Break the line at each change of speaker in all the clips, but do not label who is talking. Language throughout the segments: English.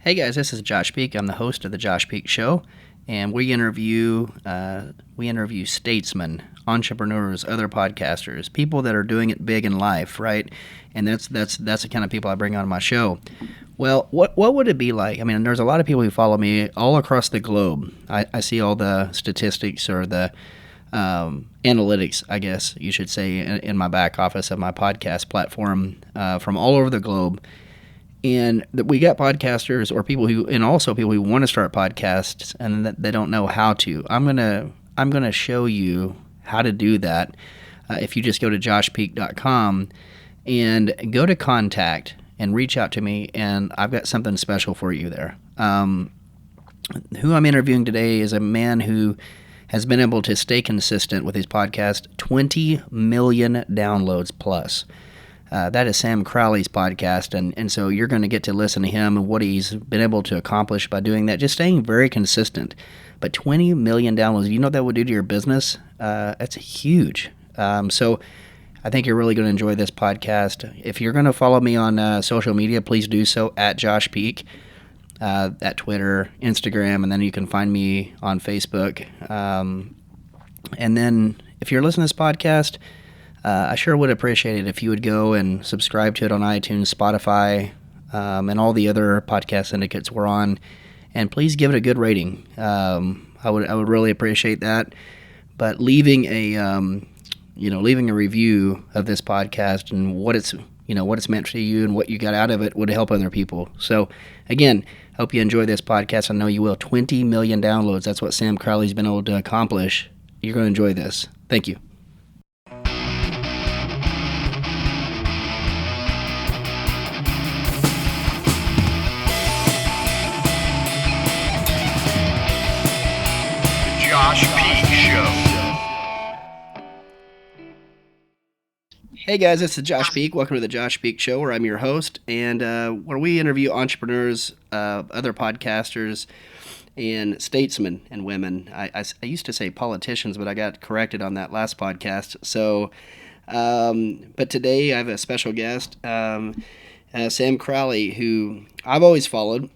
Hey guys, this is Josh Peak. I'm the host of the Josh Peak Show, and we interview statesmen, entrepreneurs, other podcasters, people that are doing it big in life, right? And that's the kind of people I bring on my show. Well, what would it be like? I mean, there's a lot of people who follow me all across the globe. I see all the statistics or the analytics, I guess you should say, in my back office of my podcast platform from all over the globe. And we got podcasters or people who, and also people who want to start podcasts and that they don't know how to. I'm gonna show you how to do that. If you just go to joshpeak.com and go to contact and reach out to me, and I've got something special for you there. Who I'm interviewing today is a man who has been able to stay consistent with his podcast, 20 million downloads plus. That is Sam Crowley's podcast, and so you're going to get to listen to him and what he's been able to accomplish by doing that, just staying very consistent. But 20 million downloads, you know what that would do to your business? That's huge. So I think you're really going to enjoy this podcast. If you're going to follow me on social media, please do so at Josh Peak, at Twitter, Instagram, and then you can find me on Facebook. And then if you're listening to this podcast, I sure would appreciate it if you would go and subscribe to it on iTunes, Spotify, and all the other podcast syndicates we're on. And please give it a good rating. I would really appreciate that. But leaving a review of this podcast and what it's meant to you and what you got out of it would help other people. So again, hope you enjoy this podcast. I know you will. 20 million downloads. That's what Sam Crowley's been able to accomplish. You're going to enjoy this. Thank you.
Josh Peak Show.
Hey guys, this is Josh Peak. Welcome to the Josh Peak Show, where I'm your host, and where we interview entrepreneurs, other podcasters, and statesmen and women. I used to say politicians, but I got corrected on that last podcast. So, but today I have a special guest, Sam Crowley, who I've always followed.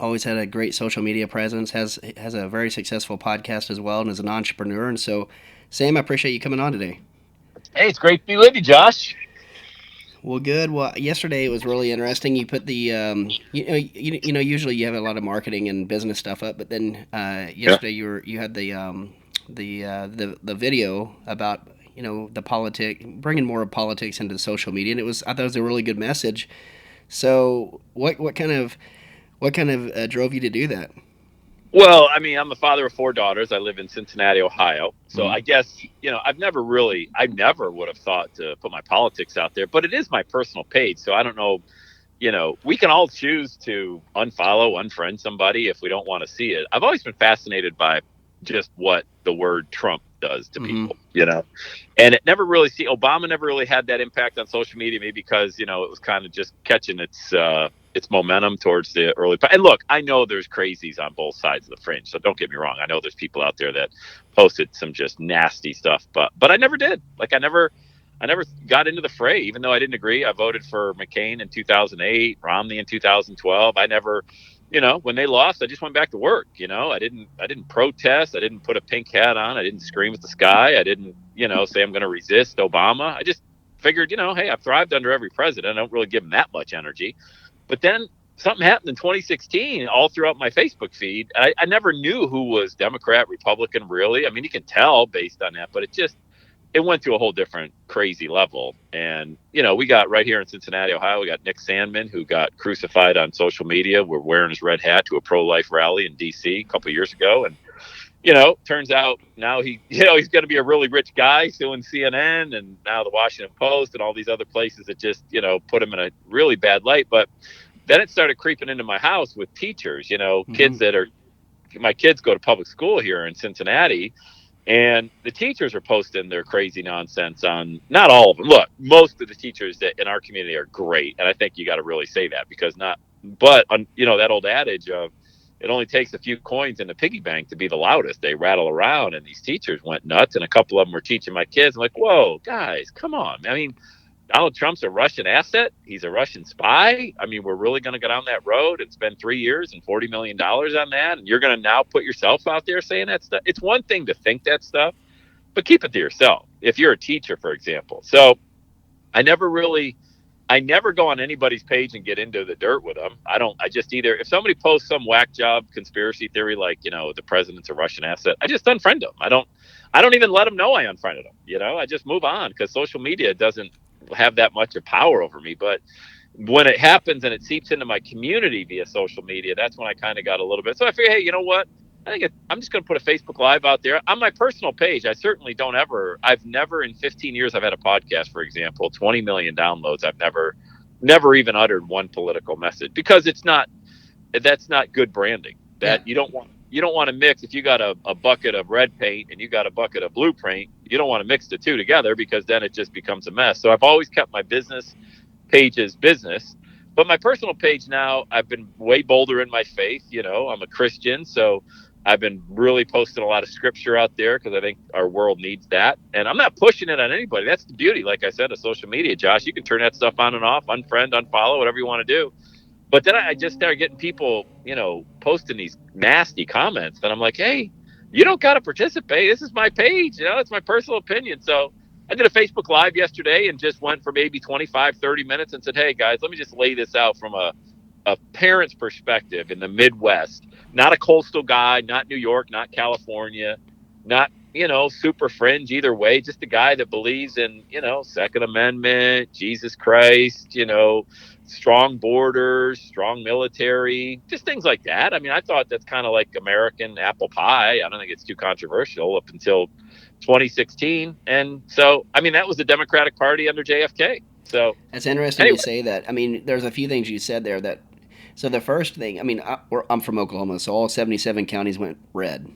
Always had a great social media presence, has a very successful podcast as well, and is an entrepreneur. And so, Sam, I appreciate you coming on today.
Hey, it's great to be with you, Josh.
Well, good. Well, yesterday it was really interesting. You put the, usually you have a lot of marketing and business stuff up, but then yesterday you had the video about bringing more of politics into social media, and I thought it was a really good message. So, what kind of drove you to do that?
Well, I mean, I'm the father of 4 daughters. I live in Cincinnati, Ohio. So
Mm-hmm.
I guess, I never would have thought to put my politics out there, but it is my personal page. So I don't know, we can all choose to unfollow, unfriend somebody if we don't want to see it. I've always been fascinated by just what the word Trump does to people, and Obama never really had that impact on social media, maybe because, it was kind of just catching its momentum towards the early. And look, I know there's crazies on both sides of the fringe, so don't get me wrong. I know there's people out there that posted some just nasty stuff, but I never did. Like I never got into the fray, even though I didn't agree. I voted for McCain in 2008, Romney in 2012. I never, when they lost, I just went back to work. I didn't protest. I didn't put a pink hat on. I didn't scream at the sky. I didn't, say I'm going to resist Obama. I just figured, hey, I've thrived under every president. I don't really give him that much energy. But then something happened in 2016 all throughout my Facebook feed. I never knew who was Democrat, Republican, really. I mean, you can tell based on that, but it went to a whole different crazy level. And, we got right here in Cincinnati, Ohio, we got Nick Sandmann, who got crucified on social media. We're wearing his red hat to a pro-life rally in D.C. a couple of years ago. And, turns out now he's going to be a really rich guy suing CNN and now the Washington Post and all these other places that just, put him in a really bad light. But then it started creeping into my house with teachers,
Mm-hmm.
my kids go to public school here in Cincinnati, and the teachers are posting their crazy nonsense on, not all of them. Look, most of the teachers that in our community are great. And I think you got to really say that that old adage of, it only takes a few coins in the piggy bank to be the loudest. They rattle around, and these teachers went nuts. And a couple of them were teaching my kids. I'm like, whoa, guys, come on. I mean, Donald Trump's a Russian asset. He's a Russian spy. I mean, we're really going to go down that road and spend 3 years and $40 million on that. And you're going to now put yourself out there saying that stuff. It's one thing to think that stuff, but keep it to yourself. If you're a teacher, for example. So I never really, I never go on anybody's page and get into the dirt with them. I just either, if somebody posts some whack job conspiracy theory, like, the president's a Russian asset, I just unfriend them. I don't even let them know I unfriended them. I just move on because social media doesn't have that much of power over me. But when it happens and it seeps into my community via social media, that's when I kind of got a little bit. So I figured, hey, you know what? I'm just going to put a Facebook Live out there on my personal page. I certainly don't ever. I've never in 15 years I've had a podcast, for example, 20 million downloads. I've never even uttered one political message because that's not good branding. That you don't want to mix. If you got a bucket of red paint and you got a bucket of blue paint, you don't want to mix the two together because then it just becomes a mess. So I've always kept my business pages business, but my personal page now, I've been way bolder in my faith. I'm a Christian, so I've been really posting a lot of scripture out there because I think our world needs that. And I'm not pushing it on anybody. That's the beauty, like I said, of social media, Josh. You can turn that stuff on and off, unfriend, unfollow, whatever you want to do. But then I just started getting people, posting these nasty comments. And I'm like, hey, you don't got to participate. This is my page. It's my personal opinion. So I did a Facebook Live yesterday and just went for maybe 25, 30 minutes and said, hey, guys, let me just lay this out from a parent's perspective in the Midwest. Not a coastal guy, not New York, not California, not, super fringe either way. Just a guy that believes in, Second Amendment, Jesus Christ, strong borders, strong military, just things like that. I mean, I thought that's kind of like American apple pie. I don't think it's too controversial up until 2016. And so, I mean, that was the Democratic Party under JFK. So
That's interesting
anyway,
you say that. I mean, there's a few things you said there that. So the first thing, I mean, I'm from Oklahoma, so all 77 counties went red.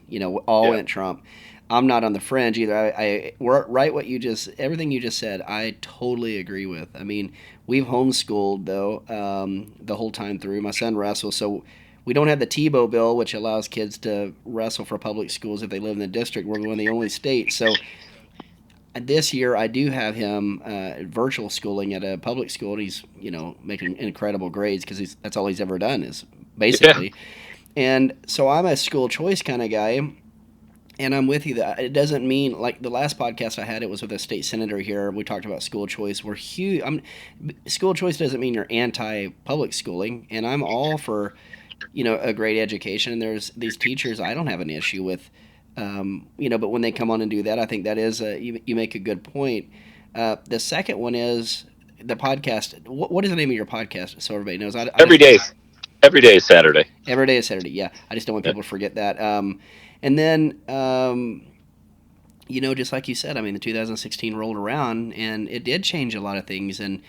All
yeah,
went Trump. I'm not on the fringe either. We're right. Everything you just said, I totally agree with. I mean, we've homeschooled though the whole time through. My son wrestles, so we don't have the Tebow bill, which allows kids to wrestle for public schools if they live in the district. We're one of the only states, so this year I do have him virtual schooling at a public school, and he's making incredible grades because that's all he's ever done is
yeah,
basically. And so I'm a school choice kind of guy, and I'm with you. That it doesn't mean like the last podcast I had, it was with a state senator here. We talked about school choice. We're huge. School choice doesn't mean you're anti-public schooling, and I'm all for a great education. And there's these teachers I don't have an issue with. But when they come on and do that, I think that is you make a good point. The second one is the podcast. What is the name of your podcast? So everybody knows. I
every
just
day, every day is Saturday.
every day is Saturday. Yeah, I just don't want
Yeah.
people to forget that. And then just like you said, I mean, the 2016 rolled around and it did change a lot of things. And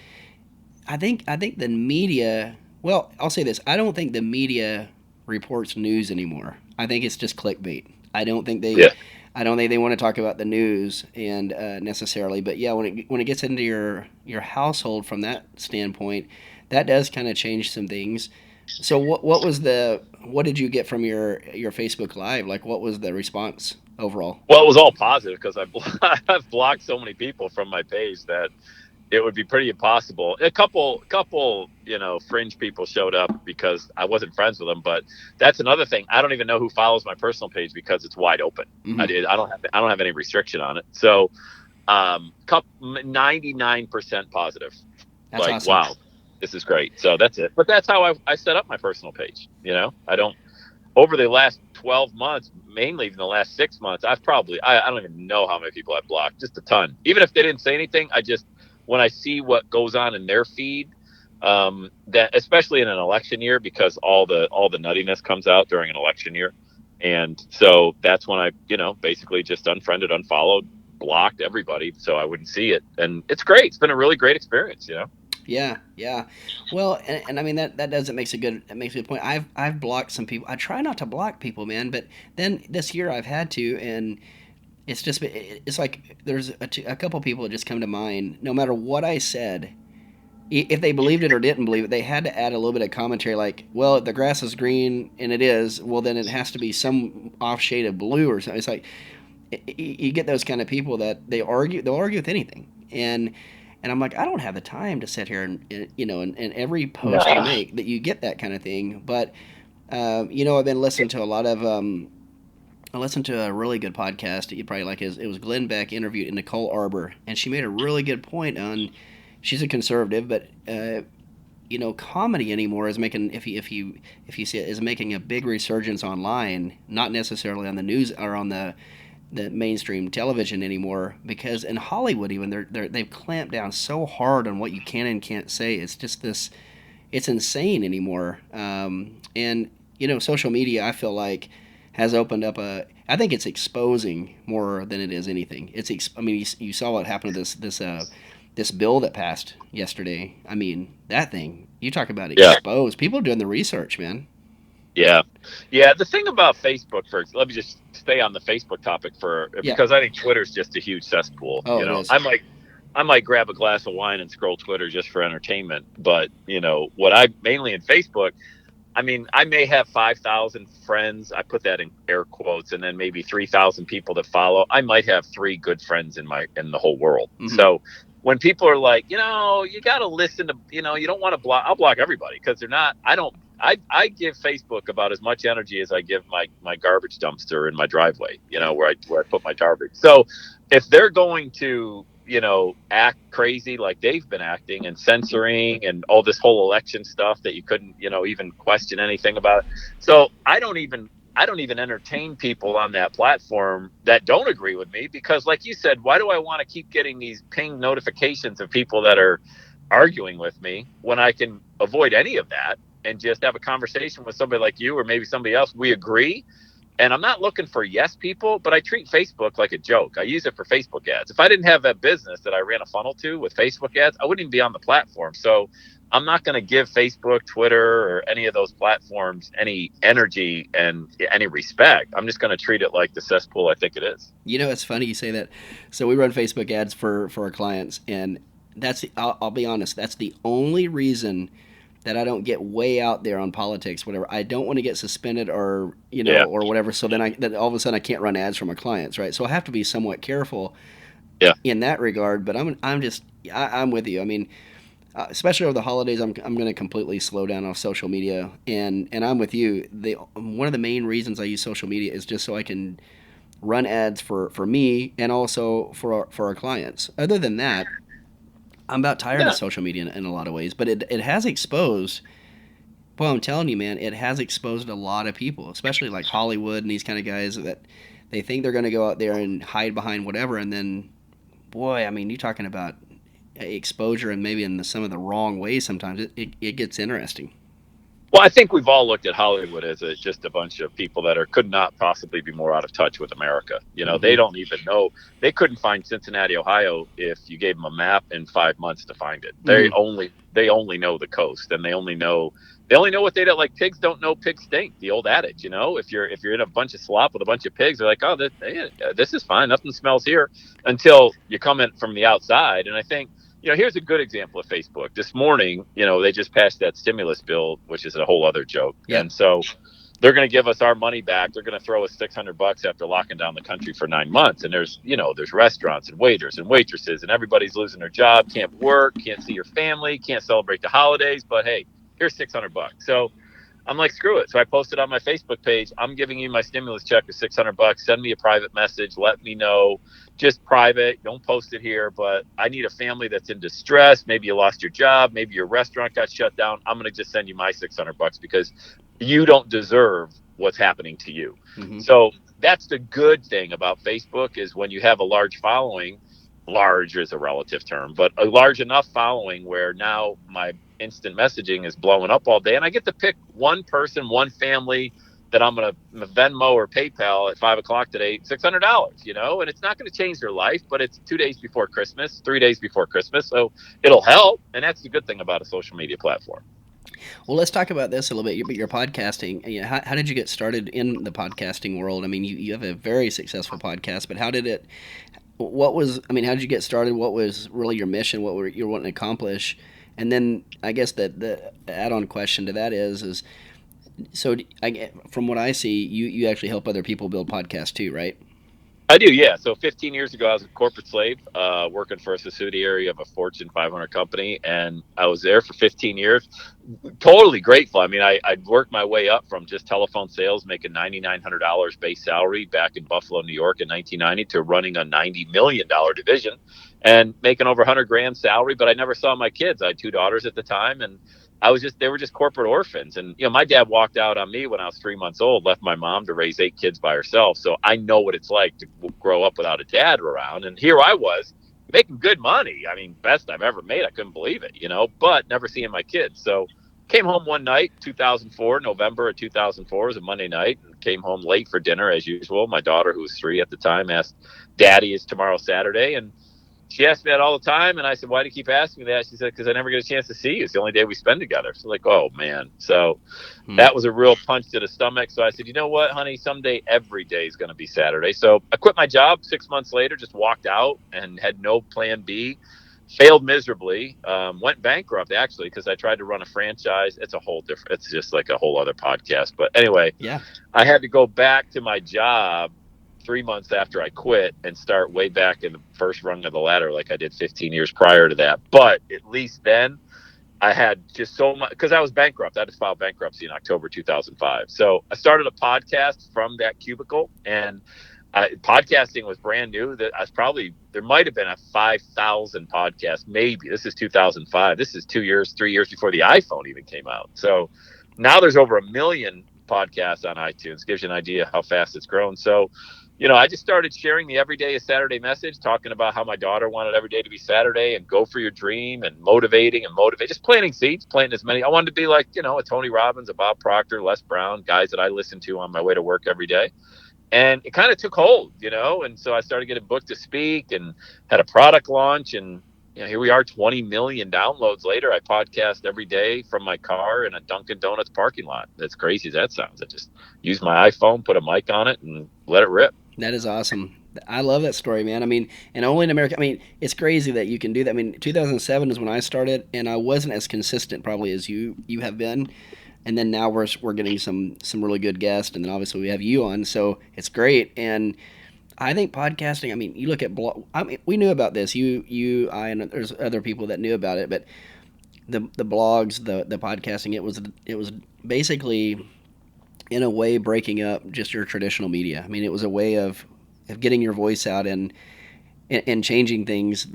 I think the media. Well, I'll say this: I don't think the media reports news anymore. I think it's just clickbait. I don't think they.
Yeah.
I don't think they want to talk about the news and necessarily, but yeah, when it gets into your household from that standpoint, that does kind of change some things. So what did you get from your Facebook Live? Like, what was the response overall?
Well, it was all positive because I've blocked so many people from my page that it would be pretty impossible. A couple, fringe people showed up because I wasn't friends with them. But that's another thing. I don't even know who follows my personal page because it's wide open.
Hmm.
I don't have any restriction on it. So, 99% positive.
That's
Like,
awesome.
wow, this is great. So that's it. But that's how I set up my personal page. I don't. Over the last 12 months, mainly in the last 6 months, I don't even know how many people I've blocked, just a ton. Even if they didn't say anything, when I see what goes on in their feed, that especially in an election year, because all the nuttiness comes out during an election year. And so that's when I, basically just unfriended, unfollowed, blocked everybody so I wouldn't see it. And it's great. It's been a really great experience.
Yeah, yeah. Well, and I mean that does it makes a good point. I've blocked some people. I try not to block people, man, but then this year I've had to, and it's like there's a couple people that just come to mind. No matter what I said, if they believed it or didn't believe it, they had to add a little bit of commentary, like, well, if the grass is green and it is, well, then it has to be some off shade of blue or something. It's like you get those kind of people that they'll argue with anything, and And I'm like, I don't have the time to sit here and every post you
No.
make that you get that kind of thing. But I've been listening to a lot of. I listened to a really good podcast that you probably like. It was Glenn Beck interviewed Nicole Arbor, and she made a really good point on. She's a conservative, but comedy anymore is making if you see it is making a big resurgence online, not necessarily on the news or on the mainstream television anymore, because in Hollywood even they've clamped down so hard on what you can and can't say. It's just this, it's insane anymore. And social media, I feel like, has opened up I think it's exposing more than it is anything. I mean, you saw what happened to this bill that passed yesterday. I mean, that thing, you talk about
Yeah.
exposed. People are doing the research, man.
Yeah. Yeah. The thing about Facebook, let me just stay on the Facebook topic
Yeah.
because I think Twitter's just a huge cesspool.
Oh, it is.
I might grab a glass of wine and scroll Twitter just for entertainment. But, what I mainly in Facebook, I mean, I may have 5,000 friends. I put that in air quotes, and then maybe 3,000 people that follow. I might have 3 good friends in the whole world.
Mm-hmm.
So when people are like, you got to listen to, you don't want to block, I'll block everybody because they're not, I give Facebook about as much energy as I give my garbage dumpster in my driveway, where I put my garbage. So if they're going to, act crazy like they've been acting and censoring and all this whole election stuff that you couldn't, even question anything about. So I don't even entertain people on that platform that don't agree with me because, like you said, why do I want to keep getting these ping notifications of people that are arguing with me when I can avoid any of that and just have a conversation with somebody like you or maybe somebody else? We agree. And I'm not looking for yes people, but I treat Facebook like a joke. I use it for Facebook ads. If I didn't have that business that I ran a funnel to with Facebook ads, I wouldn't even be on the platform. So I'm not going to give Facebook, Twitter, or any of those platforms any energy and any respect. I'm just going to treat it like the cesspool I think it is.
It's funny you say that. So we run Facebook ads for our clients, and I'll be honest, that's the only reason that I don't get way out there on politics, whatever. I don't want to get suspended or or whatever. So then all of a sudden I can't run ads for my clients, right? So I have to be somewhat careful in that regard. But I'm with you. I mean, especially over the holidays, I'm going to completely slow down off social media, and I'm with you. One of the main reasons I use social media is just so I can run ads for me and also for our clients. Other than that, I'm about tired of social media in a lot of ways, but it has exposed. Well, I'm telling you, man, it has exposed a lot of people, especially like Hollywood and these kind of guys that they think they're going to go out there and hide behind whatever, and then, boy, I mean, you're talking about exposure and maybe in some of the wrong ways sometimes. It gets interesting.
Well, I think we've all looked at Hollywood as just a bunch of people that could not possibly be more out of touch with America.
Mm-hmm.
They don't even know. They couldn't find Cincinnati, Ohio, if you gave them a map in 5 months to find it.
Mm-hmm.
They only know the coast, and they only know what they don't like. Pigs don't know pigs stink. The old adage, if you're in a bunch of slop with a bunch of pigs, they're like, oh, this is fine. Nothing smells here until you come in from the outside. And I think, here's a good example of Facebook. This morning, they just passed that stimulus bill, which is a whole other joke.
Yeah.
And so they're going to give us our money back. They're going to throw us $600 after locking down the country for 9 months. And there's restaurants and waiters and waitresses, and everybody's losing their job, can't work, can't see your family, can't celebrate the holidays. But hey, here's $600. So I'm like, screw it. So I posted on my Facebook page, I'm giving you my stimulus check of $600. Send me a private message. Let me know. Just private. Don't post it here. But I need a family that's in distress. Maybe you lost your job. Maybe your restaurant got shut down. I'm going to just send you my $600 because you don't deserve what's happening to you.
Mm-hmm.
So that's the good thing about Facebook is when you have a large following. Large is a relative term, but a large enough following where now my instant messaging is blowing up all day, and I get to pick one person, one family that I'm going to Venmo or PayPal at 5:00 today, $600, and it's not going to change their life, but it's 2 days before Christmas, 3 days before Christmas. So it'll help. And that's the good thing about a social media platform.
Well, let's talk about this a little bit. Your podcasting. How did you get started in the podcasting world? I mean, you have a very successful podcast, but how did it? How did you get started? What was really your mission? What were you wanting to accomplish? And then I guess the add-on question to that is so from what I see, you actually help other people build podcasts too, right?
I do, yeah. So 15 years ago, I was a corporate slave, working for a subsidiary of a Fortune 500 company, and I was there for 15 years. Totally grateful. I mean, I'd worked my way up from just telephone sales, making $9,900 base salary back in Buffalo, New York in 1990, to running a $90 million division and making over 100 grand salary. But I never saw my kids. I had two daughters at the time, and they were just corporate orphans. And, my dad walked out on me when I was 3 months old, left my mom to raise eight kids by herself. So I know what it's like to grow up without a dad around. And here I was making good money. I mean, best I've ever made. I couldn't believe it, but never seeing my kids. So came home one night, 2004, November of 2004, was a Monday night, and came home late for dinner as usual. My daughter, who was 3 at the time, asked, "Daddy, is tomorrow Saturday?" And she asked me that all the time, and I said, "Why do you keep asking me that?" She said, "Because I never get a chance to see you. It's the only day we spend together." So like, oh man. So
Hmm.
that was a real punch to the stomach. So I said, "You know what, honey? Someday every day is going to be Saturday." So I quit my job 6 months later, just walked out and had no plan B. Failed miserably. Went bankrupt actually because I tried to run a franchise. It's a whole different. It's just like a whole other podcast. But anyway,
Yeah.
I had to go back to my job 3 months after I quit and start way back in the first rung of the ladder like I did 15 years prior to that. But at least then I had just so much because I was bankrupt. I had to file bankruptcy in October 2005. So I started a podcast from that cubicle, and podcasting was brand new. That I was probably there might have been a 5,000 podcast, maybe. This is 2005. This is 2 years, 3 years before the iPhone even came out. So now there's over 1 million podcasts on iTunes. Gives you an idea how fast it's grown. So I just started sharing the everyday is Saturday message, talking about how my daughter wanted every day to be Saturday and go for your dream and motivating and motivate, just planting seeds, planting as many. I wanted to be like, a Tony Robbins, a Bob Proctor, Les Brown, guys that I listen to on my way to work every day. And it kind of took hold, and so I started getting booked to speak and had a product launch. And here we are, 20 million downloads later. I podcast every day from my car in a Dunkin' Donuts parking lot. That's crazy as that sounds. I just use my iPhone, put a mic on it, and let it rip.
That is awesome. I love that story, man. I mean, and only in America. I mean, it's crazy that you can do that. I mean, 2007 is when I started, and I wasn't as consistent probably as you have been. And then now we're getting some really good guests, and then obviously we have you on, so it's great. And I think podcasting. I mean, you look at blog. I mean, we knew about this. I, and there's other people that knew about it, but the blogs, the podcasting, it was basically in a way breaking up just your traditional media. I mean, it was a way of getting your voice out and changing things.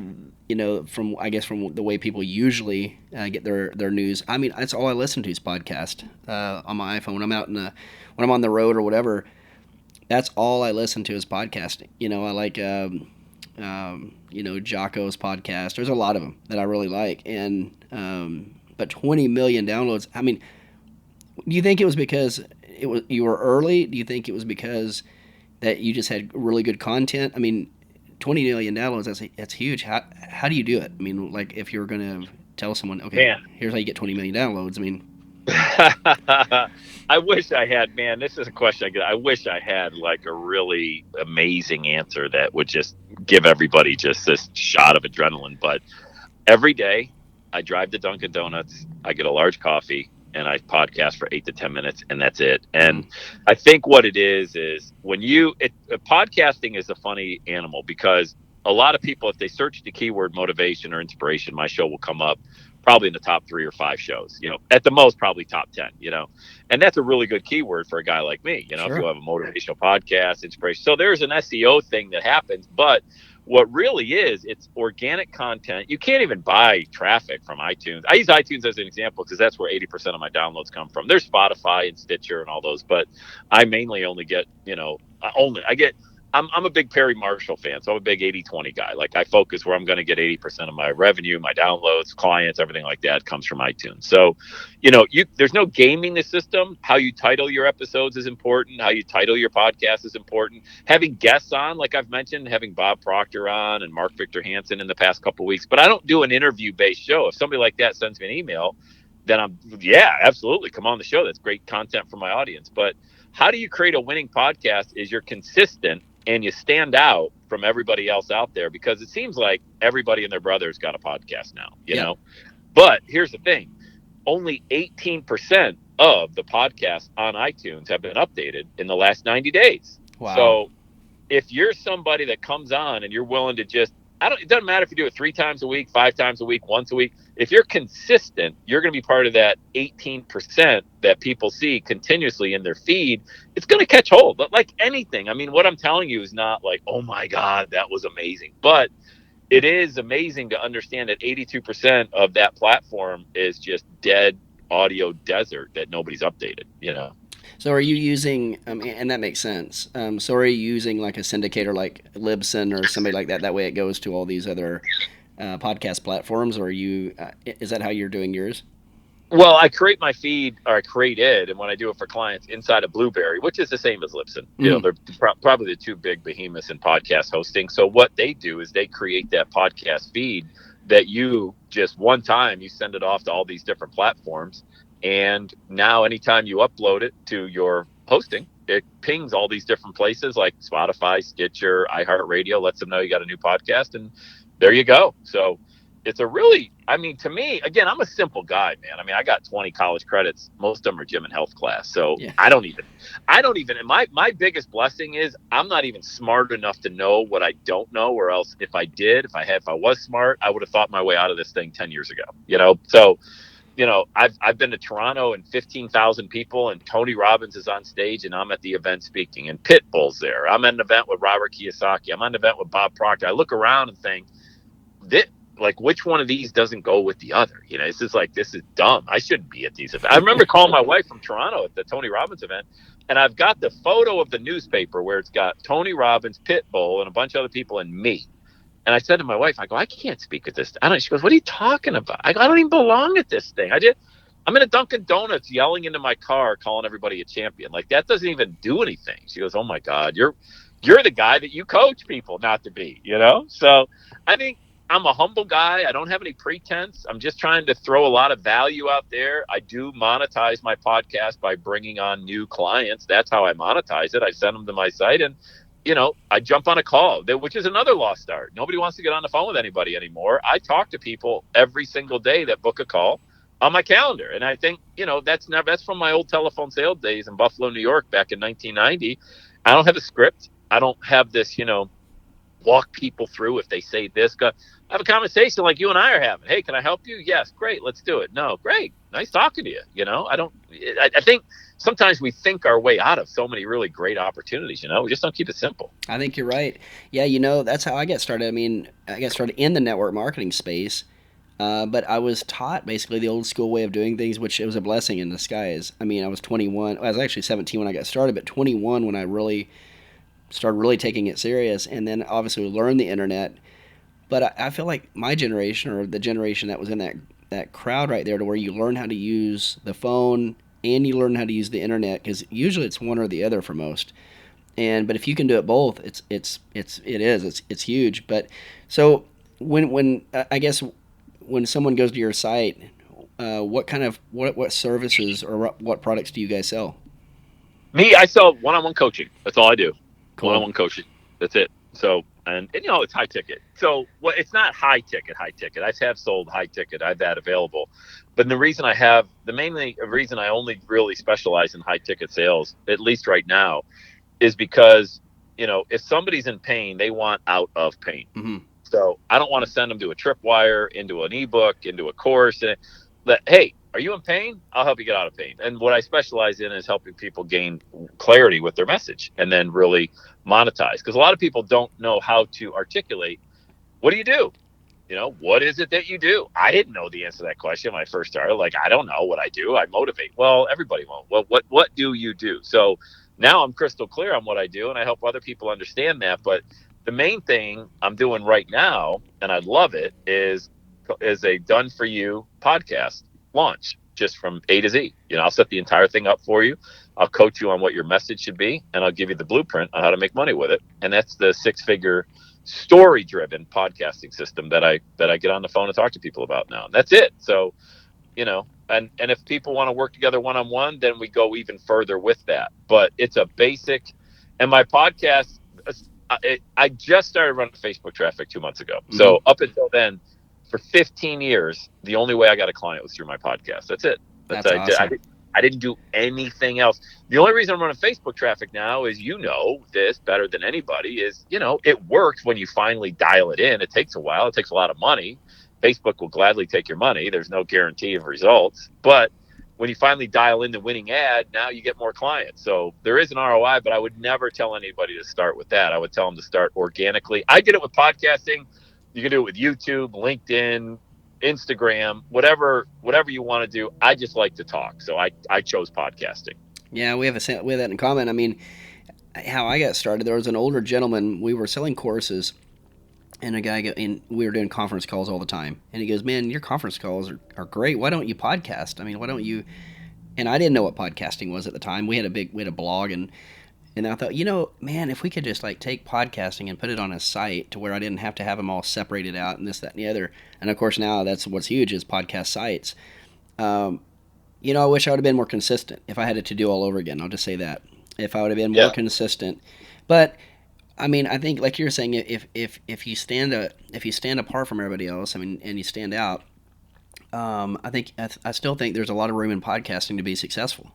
From I guess from the way people usually get their news. I mean, that's all I listen to is podcast on my iPhone when I'm when I'm on the road or whatever. That's all I listen to is podcasting. I like Jocko's podcast. There's a lot of them that I really like, and but 20 million downloads. I mean, do you think it was because you were early? Do you think it was because that you just had really good content? I mean, 20 million downloads, that's huge. How do you do it? I mean, like if you're going to tell someone, okay,
Man.
here's how you get 20 million downloads. I mean,
I wish I had, man. This is a question I get. I wish I had like a really amazing answer that would just give everybody just this shot of adrenaline. But every day I drive to Dunkin' Donuts, I get a large coffee, and I podcast for 8 to 10 minutes, and that's it.
mm,
And I think what it is when podcasting is a funny animal because a lot of people, if they search the keyword motivation or inspiration, my show will come up probably in the top 3 or 5 shows, at the most, probably top 10, and that's a really good keyword for a guy like me, if you
sure.
have a motivational podcast, inspiration. So there's an SEO thing that happens, but what really is, it's organic content. You can't even buy traffic from iTunes. I use iTunes as an example because that's where 80% of my downloads come from. There's Spotify and Stitcher and all those, but I mainly only get, I get, I'm a big Perry Marshall fan, so I'm a big 80/20 guy. Like I focus where I'm going to get 80% of my revenue, my downloads, clients, everything like that comes from iTunes. So, there's no gaming the system. How you title your episodes is important. How you title your podcast is important. Having guests on, like I've mentioned, having Bob Proctor on and Mark Victor Hansen in the past couple of weeks, but I don't do an interview based show. If somebody like that sends me an email, then yeah, absolutely, come on the show. That's great content for my audience. But how do you create a winning podcast is you're consistent and you stand out from everybody else out there, because it seems like everybody and their brother's got a podcast now,
Yep.
But here's the thing, only 18% of the podcasts on iTunes have been updated in the last 90 days.
Wow.
So if you're somebody that comes on and you're willing to just, it doesn't matter if you do it 3 times a week, 5 times a week, once a week. If you're consistent, you're going to be part of that 18% that people see continuously in their feed. It's going to catch hold. But like anything, I mean, what I'm telling you is not like, oh my God, that was amazing. But it is amazing to understand that 82% of that platform is just dead audio desert that nobody's updated, you know?
So are you using, and that makes sense. So are you using like a syndicator like Libsyn or somebody like that? That way it goes to all these other podcast platforms, or is that how you're doing yours?
Well, I create my feed, or I create it, and when I do it for clients inside of Blueberry, which is the same as Libsyn,
Mm.
they're probably the two big behemoths in podcast hosting. So what they do is they create that podcast feed that you just one time you send it off to all these different platforms, and now anytime you upload it to your hosting, it pings all these different places like Spotify, Stitcher, iHeartRadio, lets them know you got a new podcast, and there you go. So it's a really, I mean, to me, again, I'm a simple guy, man. I mean, I got 20 college credits. Most of them are gym and health class. So
Yeah.
and my biggest blessing is I'm not even smart enough to know what I don't know, or else if I was smart, I would have thought my way out of this thing 10 years ago, you know? So, I've been to Toronto and 15,000 people, and Tony Robbins is on stage and I'm at the event speaking, and Pitbull's there. I'm at an event with Robert Kiyosaki. I'm on an event with Bob Proctor. I look around and think, this, like, which one of these doesn't go with the other? This is dumb. I shouldn't be at these events. I remember calling my wife from Toronto at the Tony Robbins event, and I've got the photo of the newspaper where it's got Tony Robbins, Pitbull, and a bunch of other people, and me. And I said to my wife, I go, I can't speak at this. She goes, what are you talking about? I go, I don't even belong at this thing. I'm in a Dunkin' Donuts yelling into my car, calling everybody a champion. Like, that doesn't even do anything. She goes, oh my God, you're the guy that you coach people not to be, you know? So I think I'm a humble guy. I don't have any pretense. I'm just trying to throw a lot of value out there. I do monetize my podcast by bringing on new clients. That's how I monetize it. I send them to my site, and I jump on a call, which is another lost art. Nobody wants to get on the phone with anybody anymore. I talk to people every single day that book a call on my calendar. And I think, that's from my old telephone sales days in Buffalo, New York, back in 1990. I don't have a script. I don't have this, walk people through if they say this. I have a conversation like you and I are having. Hey, can I help you? Yes, great, let's do it. No, great, nice talking to you. I think sometimes we think our way out of so many really great opportunities. We just don't keep it simple.
I think you're right. Yeah, that's how I got started. I mean, I got started in the network marketing space, but I was taught basically the old school way of doing things, which it was a blessing in disguise. I mean, I was 21. I was actually 17 when I got started, but 21 when I started really taking it serious, and then obviously learned the internet. But I feel like my generation, or the generation that was in that crowd right there, to where you learn how to use the phone and you learn how to use the internet, because usually it's one or the other for most. But if you can do it both, it's huge. But so when I guess when someone goes to your site, what services or what products do you guys sell?
Me, I sell one-on-one coaching. That's all I do.
Cool.
One-on-one coaching. That's it. So, and it's high ticket. So, it's not high ticket. I have sold high ticket. I have that available. But the reason I only really specialize in high ticket sales, at least right now, is because, if somebody's in pain, they want out of pain.
Mm-hmm.
So I don't want to send them to a tripwire, into an ebook, into a course. Hey, are you in pain? I'll help you get out of pain. And what I specialize in is helping people gain clarity with their message and then really monetize. Because a lot of people don't know how to articulate, what do you do? What is it that you do? I didn't know the answer to that question when I first started. Like, I don't know what I do. I motivate. Well, everybody won't. Well, what do you do? So now I'm crystal clear on what I do, and I help other people understand that. But the main thing I'm doing right now, and I love it, is a done for you podcast launch, just from A to Z. I'll set the entire thing up for you. I'll coach you on what your message should be, and I'll give you the blueprint on how to make money with it. And that's the 6-figure story driven podcasting system that I get on the phone and talk to people about now. And that's it. So, and if people want to work together one-on-one, then we go even further with that. But it's a basic, and my podcast, I just started running Facebook traffic 2 months ago. Mm-hmm. So up until then, for 15 years, the only way I got a client was through my podcast. That's it.
That's awesome.
I didn't do anything else. The only reason I'm running Facebook traffic now is, this better than anybody is, it works when you finally dial it in. It takes a while. It takes a lot of money. Facebook will gladly take your money. There's no guarantee of results. But when you finally dial in the winning ad, now you get more clients. So there is an ROI, but I would never tell anybody to start with that. I would tell them to start organically. I did it with podcasting. You can do it with YouTube, LinkedIn, Instagram, whatever you want to do. I just like to talk. So I chose podcasting.
Yeah, we have that in common. I mean, how I got started, there was an older gentleman. We were selling courses, and we were doing conference calls all the time. And he goes, "Man, your conference calls are great. Why don't you podcast? I mean, why don't you?" And I didn't know what podcasting was at the time. We had a blog, and I thought, man, if we could just like take podcasting and put it on a site to where I didn't have to have them all separated out and this, that, and the other. And of course, now that's what's huge is podcast sites. I wish I would have been more consistent. If I had to do all over again, I'll just say that. If I would have been more consistent, but I mean, I think like you're saying, if you stand apart from everybody else, I mean, and you stand out, I still think there's a lot of room in podcasting to be successful.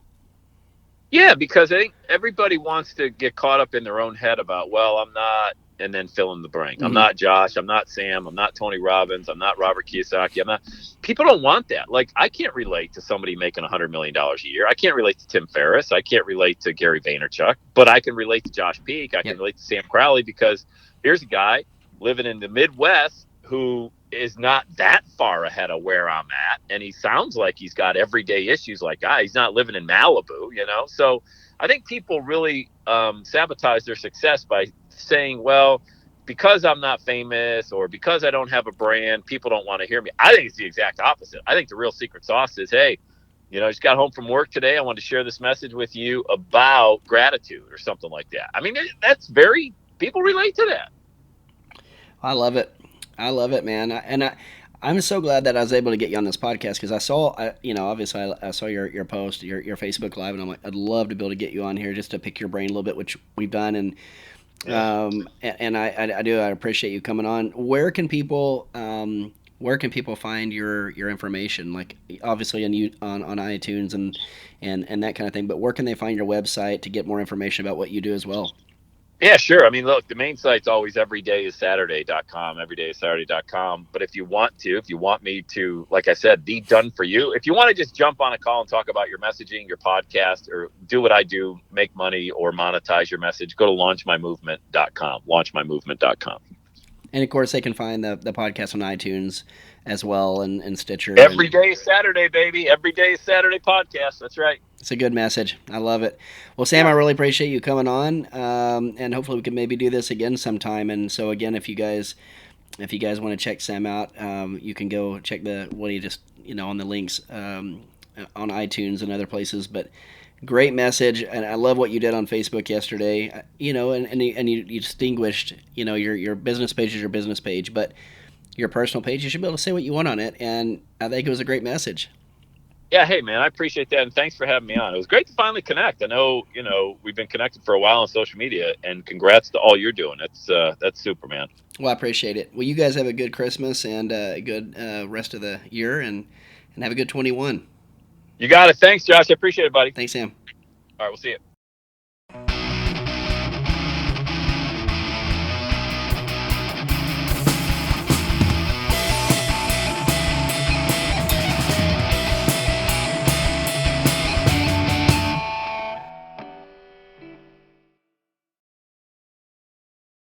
Yeah, because I think everybody wants to get caught up in their own head about, well, I'm not, and then fill in the blank. I'm not Josh. I'm not Sam. I'm not Tony Robbins. I'm not Robert Kiyosaki. People don't want that. Like, I can't relate to somebody making $100 million a year. I can't relate to Tim Ferriss. I can't relate to Gary Vaynerchuk, but I can relate to Josh Peak. I can relate to Sam Crowley, because here's a guy living in the Midwest who is not that far ahead of where I'm at. And he sounds like he's got everyday issues like he's not living in Malibu, So I think people really sabotage their success by saying, well, because I'm not famous or because I don't have a brand, people don't want to hear me. I think it's the exact opposite. I think the real secret sauce is, hey, I just got home from work today. I wanted to share this message with you about gratitude or something like that. I mean, people relate to that.
I love it. I love it, man. I'm so glad that I was able to get you on this podcast, because I saw, obviously I saw your post, your Facebook Live, and I'm like, I'd love to be able to get you on here just to pick your brain a little bit, which we've done. And I appreciate you coming on. Where can people find your information? Like, obviously on iTunes and that kind of thing, but where can they find your website to get more information about what you do as well?
Yeah, sure. I mean, look, the main site's always everydayissaturday.com, everydayissaturday.com. But if you want me to, like I said, be done for you, if you want to just jump on a call and talk about your messaging, your podcast, or do what I do, make money or monetize your message, go to launchmymovement.com, launchmymovement.com.
And of course, they can find the podcast on iTunes as well, and Stitcher.
Every day is Saturday, baby. Every day is Saturday podcast. That's right.
It's a good message. I love it. Well, Sam, I really appreciate you coming on, and hopefully we can maybe do this again sometime. And so again, if you guys want to check Sam out, you can go check what he just on the links on iTunes and other places. But great message, and I love what you did on Facebook yesterday. And you distinguished your business page is your business page, but your personal page, you should be able to say what you want on it, and I think it was a great message.
Yeah, hey man, I appreciate that, and thanks for having me on. It was great to finally connect. I know, we've been connected for a while on social media, and congrats to all you're doing. That's super, man.
Well, I appreciate it. Well, you guys have a good Christmas and a good rest of the year, and have a good 21.
You got it. Thanks, Josh. I appreciate it, buddy.
Thanks, Sam.
All right, we'll see you.